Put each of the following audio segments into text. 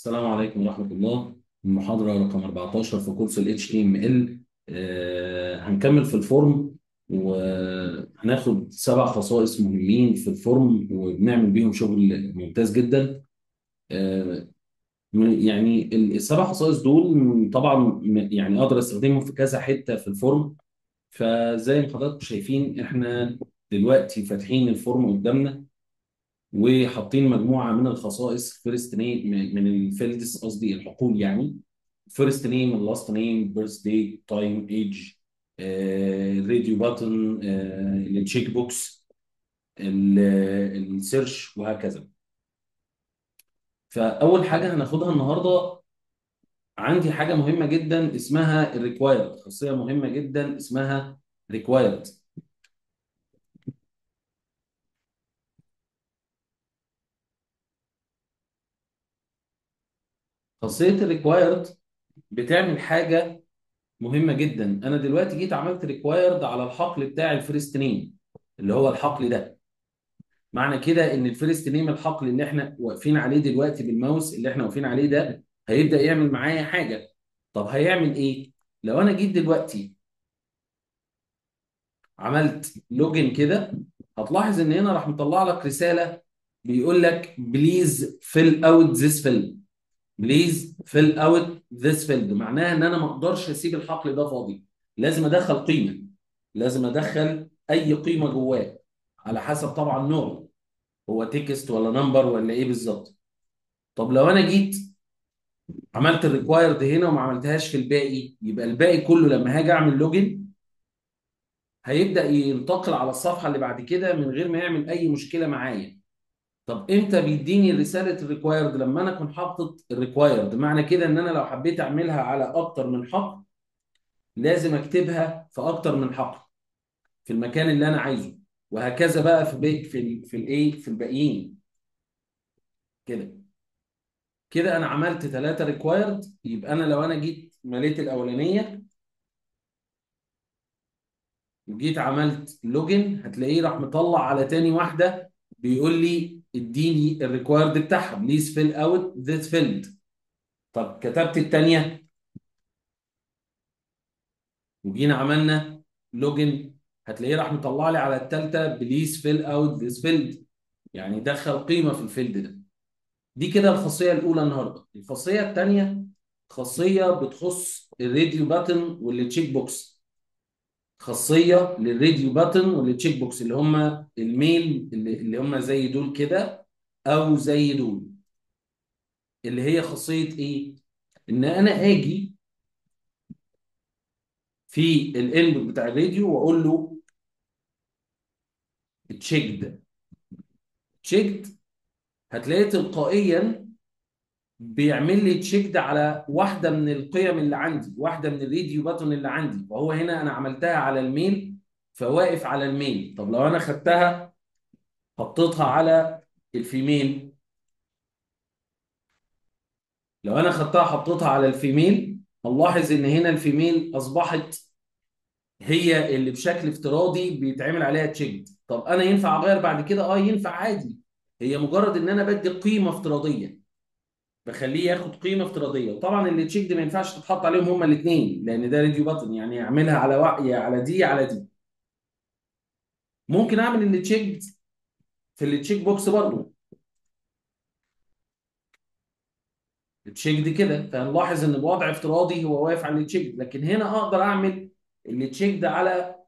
السلام عليكم ورحمة الله. المحاضرة رقم 14 في كورس ال HTML. هنكمل في الفورم وهناخد 7 خصائص مهمين في الفورم وبنعمل بيهم شغل ممتاز جدا. آه، يعني ال7 خصائص دول طبعا يعني اقدر استخدمهم في كذا حتة في الفورم. فزي ما حضراتكم شايفين احنا دلوقتي فاتحين الفورم قدامنا وحاطين مجموعه من الخصائص فيرست نيم من الفيلدز، قصدي الحقول يعني. فيرست نيم، اللاست نيم، بيرث داي، تايم، ايج، الراديو باتن، التشيك بوكس، السيرش، وهكذا. فاول حاجه هناخدها النهارده، عندي حاجه مهمه جدا اسمها الريكوايرد، خاصيه مهمه جدا اسمها ريكوايرد. خاصيه الريكوايرد بتعمل حاجه مهمه جدا. انا دلوقتي جيت عملت ريكوايرد على الحقل بتاع الفيرست نيم اللي هو الحقل ده. معنى كده ان الفيرست نيم، الحقل اللي احنا واقفين عليه دلوقتي بالماوس، اللي احنا واقفين عليه ده هيبدا يعمل معايا حاجه. طب هيعمل ايه؟ لو انا جيت دلوقتي عملت لوجن كده، هتلاحظ ان هنا راح مطلع لك رساله بيقول لك بليز فيل اوت ذيس فيلد. بليز فيل اوت ذيس فيلد معناها ان انا ما اقدرش اسيب الحقل ده فاضي، لازم ادخل قيمه، لازم ادخل اي قيمه جواه على حسب طبعا نوعه، هو تكست ولا نمبر ولا ايه بالظبط. طب لو انا جيت عملت الريكوايرد هنا وما عملتهاش في الباقي، يبقى الباقي كله لما هاجي اعمل لوجن هيبدا ينتقل على الصفحه اللي بعد كده من غير ما يعمل اي مشكله معايا. طب امتى بيديني رساله الريكوايرد؟ لما انا اكون حاطط الريكوايرد، معنى كده ان انا لو حبيت اعملها على اكتر من حقل لازم اكتبها في اكتر من حقل في المكان اللي انا عايزه، وهكذا بقى في بيك في الايه في الباقيين. كده كده انا عملت 3 ريكوايرد. يبقى انا لو انا جيت مليت الاولانيه وجيت عملت لوجن، هتلاقيه راح مطلع على تاني واحده بيقول لي اديني الريكوايرد بتاعها بليز فيل اوت ذيس فيلد. طب كتبت الثانيه وجينا عملنا لوجن، هتلاقيه راح مطلع لي على الثالثه بليز فيل اوت ذيس فيلد، يعني دخل قيمه في الفيلد ده. دي كده الخاصيه الاولى النهارده. الخاصيه الثانيه خاصيه بتخص الراديو باتن والتشيك بوكس. خاصيه للراديو باتن والتشيك بوكس اللي هم الميل، اللي هم زي دول كده او زي دول. اللي هي خاصيه ايه؟ ان انا اجي في الانبوت بتاع الراديو واقول له تشيكد. تشيكد هتلاقيه تلقائيا بيعمل لي تشيكد على واحده من القيم اللي عندي، واحده من الراديو باتون اللي عندي، وهو هنا انا عملتها على الميل فواقف على الميل. طب لو انا خدتها حطيتها على الفيميل، لو انا خدتها حطيتها على الفيميل هنلاحظ ان هنا الفيميل اصبحت هي اللي بشكل افتراضي بيتعمل عليها تشيكد. طب انا ينفع اغير بعد كده؟ ينفع عادي. هي مجرد ان انا بدي قيمه افتراضيه، بخليه ياخد قيمه افتراضيه. وطبعا اللي تشيك دي ما ينفعش تتحط عليهم هما الاثنين لان ده راديو بطن، يعني اعملها على وعي على دي على دي. ممكن اعمل اللي تشيك في اللي تشيك بوكس برضه. التشيك دي كده فنلاحظ ان بوضع افتراضي هو واقف على اللي تشيك، لكن هنا اقدر اعمل اللي تشيك ده على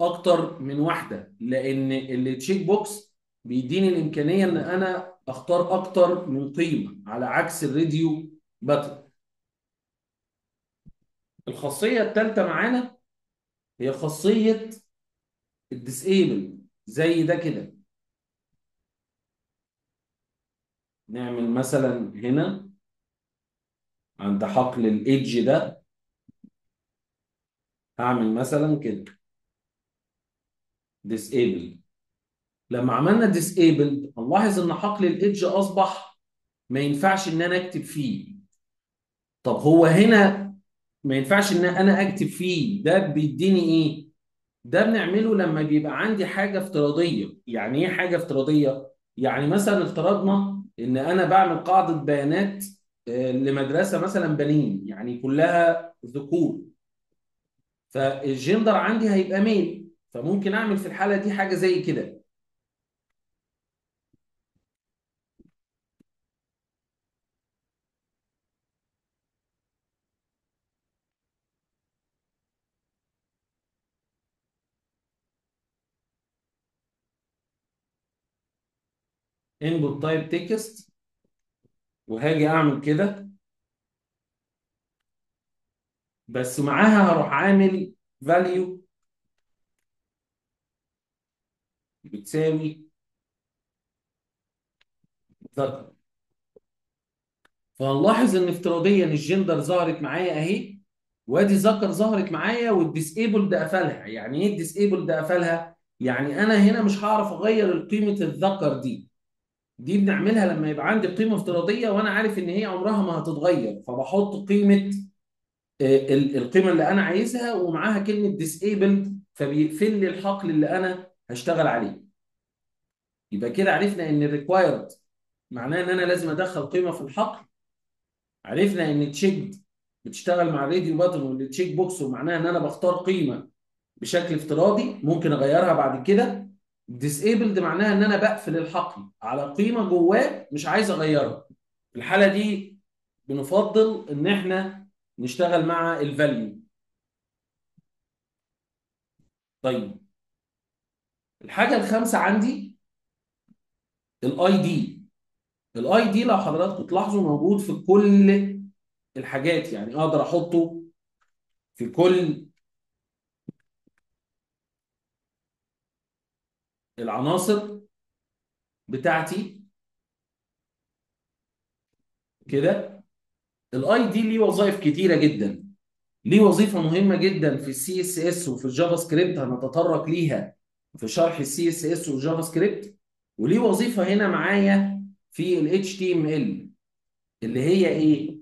اكتر من واحده، لان اللي تشيك بوكس بيديني الامكانيه ان انا اختار اكتر من قيمه على عكس الراديو بطن. الخاصيه الثالثه معانا هي خاصيه الديسيبل. زي ده كده، نعمل مثلا هنا عند حقل الايدج ده، هعمل مثلا كده disable. لما عملنا disable هنلاحظ ان حقل الايدج اصبح ما ينفعش ان انا اكتب فيه. طب هو هنا ما ينفعش ان انا اكتب فيه، ده بيديني ايه؟ ده بنعمله لما بيبقى عندي حاجه افتراضيه. يعني ايه حاجه افتراضيه؟ يعني مثلا افترضنا ان انا بعمل قاعده بيانات لمدرسه مثلا بنين، يعني كلها ذكور، فالجندر عندي هيبقى ميل، فممكن اعمل في الحاله دي حاجه زي كده. input type text، وهاجي اعمل كده، بس معاها هروح عامل value بتساوي ذكر. فهنلاحظ ان افتراضيا الجندر ظهرت معايا اهي، وادي ذكر ظهرت معايا، والديسيبل ده قفلها. يعني ايه الديسيبل ده قفلها؟ يعني انا هنا مش هعرف اغير قيمه الذكر دي. دي بنعملها لما يبقى عندي قيمه افتراضيه وانا عارف ان هي عمرها ما هتتغير، فبحط قيمه القيمه اللي انا عايزها ومعاها كلمه disabled، فبيقفل لي الحقل اللي انا هشتغل عليه. يبقى كده عرفنا ان الريكوايرد معناه ان انا لازم ادخل قيمه في الحقل. عرفنا ان تشيكد بتشتغل مع الراديو باتون، والتشيك بوكس ومعناها ان انا بختار قيمه بشكل افتراضي ممكن اغيرها بعد كده. disabled معناها ان انا بقفل الحقل على قيمه جواه مش عايز اغيرها. في الحاله دي بنفضل ان احنا نشتغل مع الفاليو. طيب، الحاجه الخامسه عندي الاي دي. الاي دي لو حضراتكم تلاحظوا موجود في كل الحاجات، يعني اقدر احطه في كل العناصر بتاعتي كده. الاي دي ليه وظائف كتيره جدا. ليه وظيفه مهمه جدا في السي اس اس وفي الجافا سكريبت، هنتطرق ليها في شرح السي اس اس والجافا سكريبت. وليه وظيفه هنا معايا في الاتش تي ام ال، اللي هي ايه؟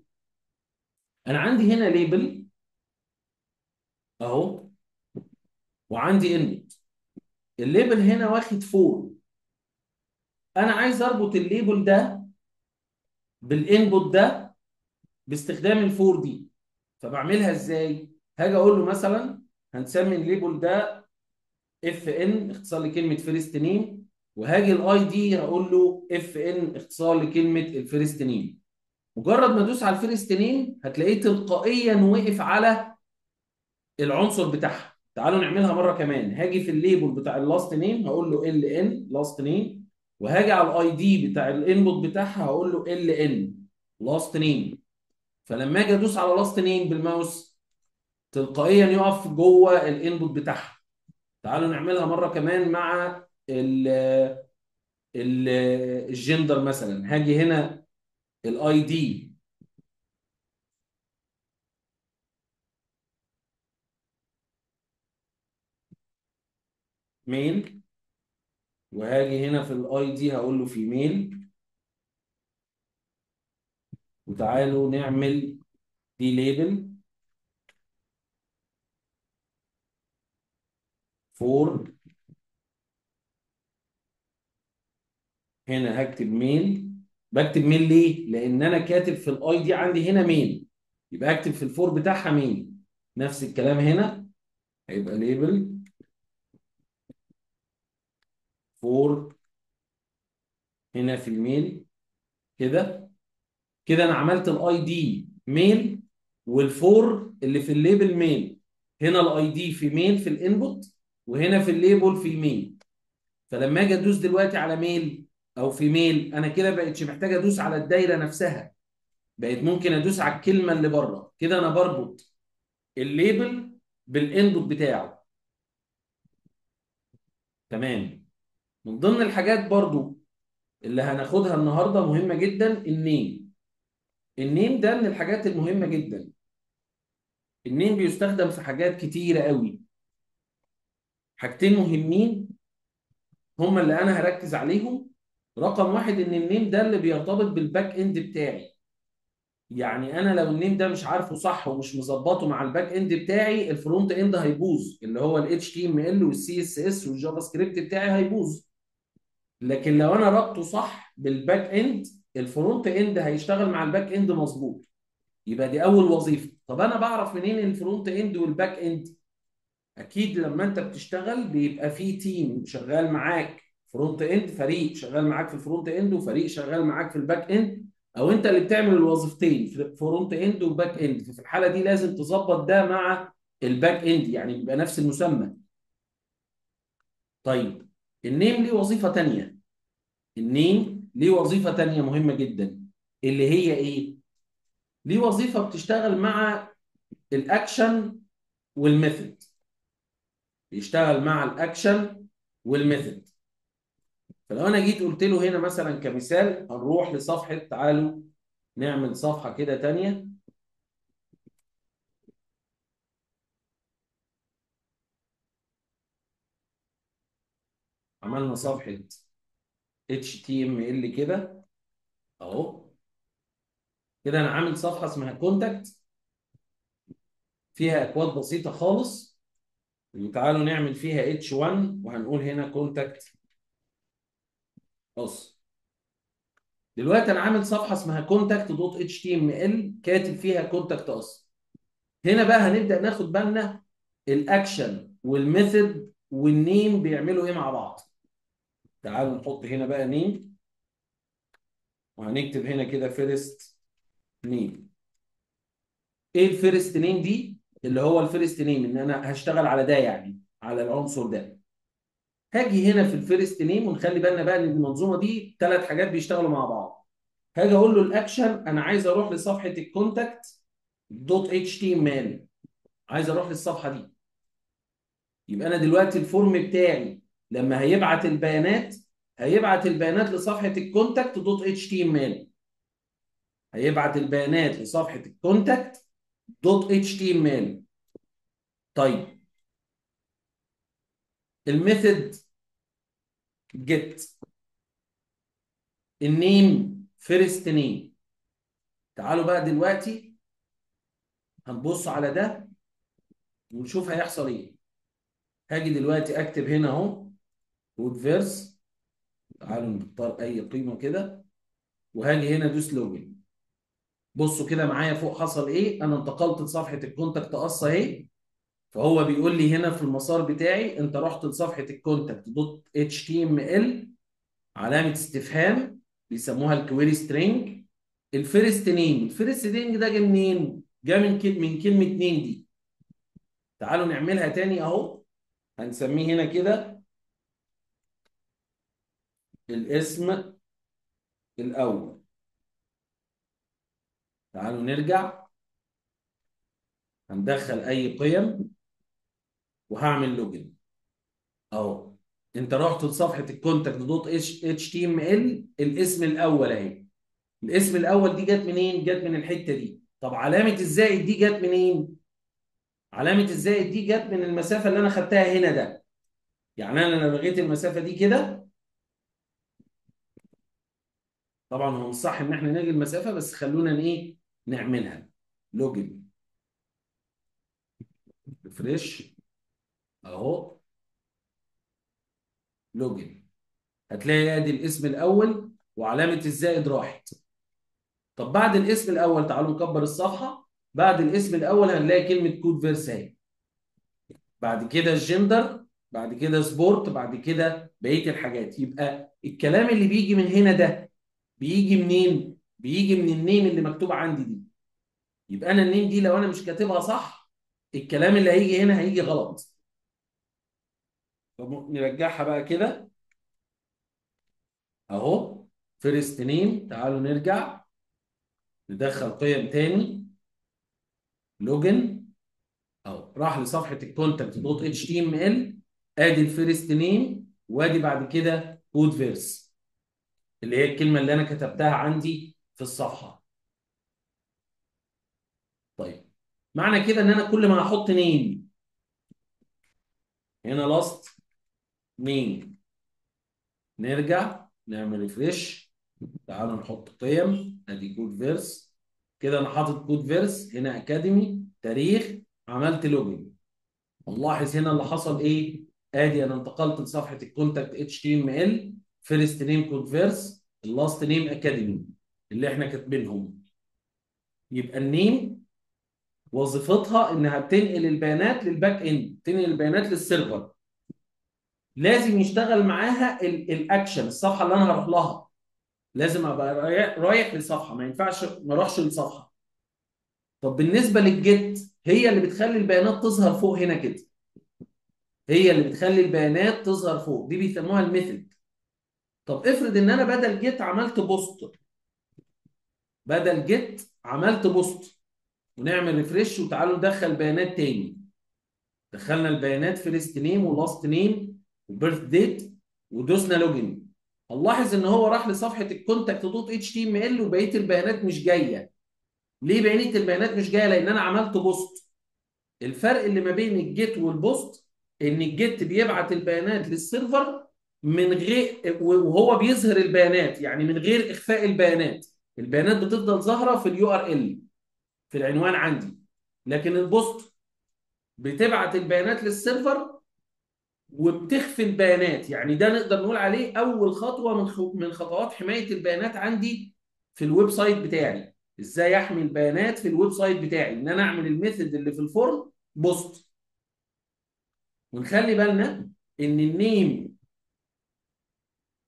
انا عندي هنا ليبل اهو، وعندي انبوت. الليبل هنا واخد فور، انا عايز اربط الليبل ده بالانبوت ده باستخدام الفور دي. فبعملها ازاي؟ هاجي اقول له مثلا هنسمي الليبل ده اف ان، اختصار لكلمه فيرست نيم، وهاجي الاي دي هقول له اف ان، اختصار لكلمه الفيرست نيم. مجرد ما ادوس على الفيرست نيم هتلاقيه تلقائيا وقف على العنصر بتاعها. تعالوا نعملها مره كمان. هاجي في الليبل بتاع اللاست نيم هقول له ال ان لاست نيم، وهاجي على الاي دي بتاع الانبوت بتاعها هقول له ال ان لاست نيم. فلما اجي ادوس على لاست نيم بالماوس تلقائيا يقف جوه الانبوت بتاعها. تعالوا نعملها مره كمان مع ال الجندر. مثلا هاجي هنا الاي دي ميل، وهاجي هنا في الاي دي هقول له فيميل. وتعالوا نعمل دي ليبل فور. هنا هكتب ميل. بكتب ميل ليه؟ لان انا كاتب في الاي دي عندي هنا ميل، يبقى اكتب في الفور بتاعها ميل. نفس الكلام هنا هيبقى ليبل فور هنا في الميل كده. كده انا عملت الاي دي ميل، والفور اللي في الليبل ميل. هنا الاي دي في ميل في الانبوت، وهنا في الليبل في ميل. فلما اجي ادوس دلوقتي على ميل او في ميل، انا كده بقتش محتاج ادوس على الدايره نفسها، بقيت ممكن ادوس على الكلمه اللي بره. كده انا بربط الليبل بالانبوت بتاعه. تمام. من ضمن الحاجات برضو اللي هناخدها النهارده مهمه جدا النيم. النيم ده من الحاجات المهمه جدا. النيم بيستخدم في حاجات كتيره قوي. حاجتين مهمين هما اللي انا هركز عليهم. رقم واحد، ان النيم ده اللي بيرتبط بالباك اند بتاعي. يعني انا لو النيم ده مش عارفه صح ومش مظبطه مع الباك اند بتاعي، الفرونت اند هيبوظ، اللي هو الاتش تي ام ال والسي اس اس والجافا سكريبت بتاعي هيبوظ. لكن لو انا ربطه صح بالباك اند، الفرونت اند هيشتغل مع الباك اند مظبوط. يبقى دي اول وظيفه. طب انا بعرف منين الفرونت اند والباك اند؟ اكيد لما انت بتشتغل بيبقى في تيم شغال معاك، فرونت اند فريق شغال معاك في الفرونت اند وفريق شغال معاك في الباك اند، او انت اللي بتعمل الوظيفتين في فرونت اند وباك اند. في الحاله دي لازم تظبط ده مع الباك اند، يعني بيبقى نفس المسمى. طيب النيم ليه وظيفه تانيه. النيم ليه وظيفه تانيه مهمه جدا، اللي هي ايه؟ ليه وظيفه بتشتغل مع الاكشن والميثود. بيشتغل مع الاكشن والميثود. فلو انا جيت قلت له هنا مثلا كمثال، هنروح لصفحه، تعالوا نعمل صفحه كده تانية. عملنا صفحه HTML كده اهو. كده انا عامل صفحه اسمها كونتاكت، فيها اكواد بسيطه خالص. وتعالوا نعمل فيها H1 وهنقول هنا كونتاكت اس. دلوقتي انا عامل صفحه اسمها كونتاكت دوت اتش تي ام ال، كاتب فيها كونتاكت اس. هنا بقى هنبدا ناخد بالنا الاكشن والميثود والنيم بيعملوا ايه مع بعض. تعالوا نحط هنا بقى نيم، وهنكتب هنا كده فيرست نيم. ايه الفيرست نيم دي؟ اللي هو الفيرست نيم ان انا هشتغل على ده، يعني على العنصر ده. هاجي هنا في الفيرست نيم، ونخلي بالنا بقى ان المنظومه دي ثلاث حاجات بيشتغلوا مع بعض. هاجي اقول له الاكشن، انا عايز اروح لصفحه الكونتاكت دوت اتش تي ام ال، عايز اروح للصفحه دي. يبقى انا دلوقتي الفورم بتاعي لما هيبعت البيانات، هيبعت البيانات لصفحه الكونتاكت دوت اتش تي ام ال. هيبعت البيانات لصفحه الكونتاكت دوت اتش تي ام ال. طيب الميثود جيت، النيم فيرست نيم. تعالوا بقى دلوقتي هنبص على ده ونشوف هيحصل ايه. هاجي دلوقتي اكتب هنا اهو كود فيرس، تعالوا نختار اي قيمه كده، وهاجي هنا ادوس لوجن. بصوا كده معايا فوق حصل ايه. انا انتقلت لصفحه الكونتاكت قصه اهي. فهو بيقول لي هنا في المسار بتاعي انت رحت لصفحه الكونتاكت دوت اتش تي ام ال، علامه استفهام بيسموها الكويري سترينج. الفيرست نيم، الفيرست نيم ده جه منين؟ جه من كلمه نيم دي. تعالوا نعملها تاني اهو. هنسميه هنا كده الاسم الاول. تعالوا نرجع، هندخل اي قيم وهعمل لوجن اهو. انت رحت لصفحه الكونتاكت دوت اتش تي ام ال، الاسم الاول اهي. الاسم الاول دي جت منين؟ جت من الحته دي. طب علامه الزائد دي جت منين؟ علامه الزائد دي جت من المسافه اللي انا خدتها هنا ده. يعني انا لو لغيت المسافه دي كده، طبعا هو مش صح ان احنا نلغي المسافه، بس خلونا ايه نعملها. لوجن، ريفريش اهو، لوجن. هتلاقي ادي الاسم الاول وعلامه الزائد راحت. طب بعد الاسم الاول تعالوا نكبر الصفحه. بعد الاسم الاول هنلاقي كلمه كود فيرس اهي. بعد كده الجندر، بعد كده سبورت، بعد كده بقيه الحاجات. يبقى الكلام اللي بيجي من هنا ده بيجي منين؟ بيجي من النيم اللي مكتوب عندي دي. يبقى انا النيم دي لو انا مش كاتبها صح، الكلام اللي هيجي هنا هيجي غلط. طب نرجعها بقى كده اهو. فيرست نيم، تعالوا نرجع ندخل قيم تاني. لوجن اهو، راح لصفحه الكونتاكت دوت اتش تي ام ال. ادي الفيرست نيم، وادي بعد كده كود فيرس اللي هي الكلمه اللي انا كتبتها عندي في الصفحه. طيب معنى كده ان انا كل ما احط نيم هنا لاست نيم، نرجع نعمل ريفريش. تعالوا نحط قيم، ادي كود فيرس. كده انا حاطط كود فيرس هنا، اكاديمي تاريخ، عملت لوجن. نلاحظ هنا اللي حصل ايه. ادي انا انتقلت لصفحه الكونتاكت اتش تي ام ال، فيرست نيم كود فيرس، اللاست نيم اكاديمي. اللي احنا كاتبينهم. يبقى النيم وظيفتها انها بتنقل البيانات للباك اند، تنقل البيانات للسيرفر. لازم يشتغل معاها الاكشن، الصفحه اللي انا هروح لها. لازم ابقى رايح لصفحه، ما ينفعش ما اروحش لصفحه. طب بالنسبه للجيت، هي اللي بتخلي البيانات تظهر فوق هنا كده. هي اللي بتخلي البيانات تظهر فوق، دي بيسموها الميثود. طب افرض ان انا بدل جيت عملت بوست. بدل جيت عملت بوست، ونعمل ريفرش وتعالوا ندخل بيانات تاني. دخلنا البيانات فيرست نيم ولاست نيم وبيرث ديت، ودوسنا لوجن. هنلاحظ ان هو راح لصفحه الكونتاكت دوت اتش تي ام ال وبقيه البيانات مش جايه. ليه بقيه البيانات مش جايه؟ لان انا عملت بوست. الفرق اللي ما بين الجيت والبوست ان الجيت بيبعت البيانات للسيرفر من غير، وهو بيظهر البيانات يعني من غير اخفاء البيانات. البيانات بتفضل ظاهره في اليو ار ال، في العنوان عندي. لكن البوست بتبعت البيانات للسيرفر وبتخفي البيانات. يعني ده نقدر نقول عليه اول خطوه من خطوات حمايه البيانات عندي في الويب سايت بتاعي. ازاي احمي البيانات في الويب سايت بتاعي؟ ان انا اعمل الميثود اللي في الفورم بوست. ونخلي بالنا ان النيم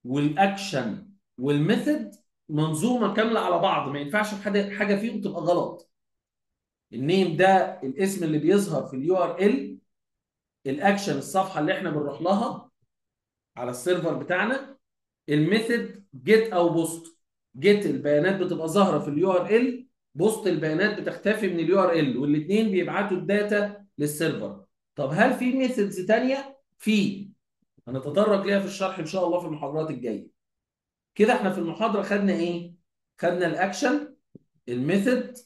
والاكشن والميثود منظومه كامله على بعض، ما ينفعش حاجه فيهم تبقى غلط. النيم ده الاسم اللي بيظهر في اليو ار ال، الاكشن الصفحه اللي احنا بنروح لها على السيرفر بتاعنا، الميثود جيت او بوست. جيت البيانات بتبقى ظاهره في اليو ار ال، بوست البيانات بتختفي من اليو ار ال، والاثنين بيبعتوا الداتا للسيرفر. طب هل في ميثودز ثانيه؟ في، هنتطرق ليها في الشرح ان شاء الله في المحاضرات الجايه. كده احنا في المحاضره خدنا ايه؟ خدنا الاكشن، الميثود،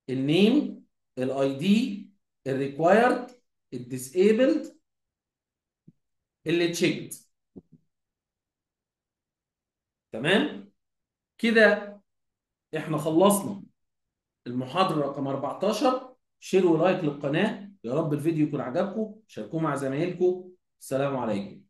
النيم، الاي دي، الريكوايرد، الديسيبلد، اللي تشيكد. تمام كده احنا خلصنا المحاضره رقم 14. شير ولايك للقناه، يا رب الفيديو يكون عجبكم. شاركوه مع زمايلكم. السلام عليكم.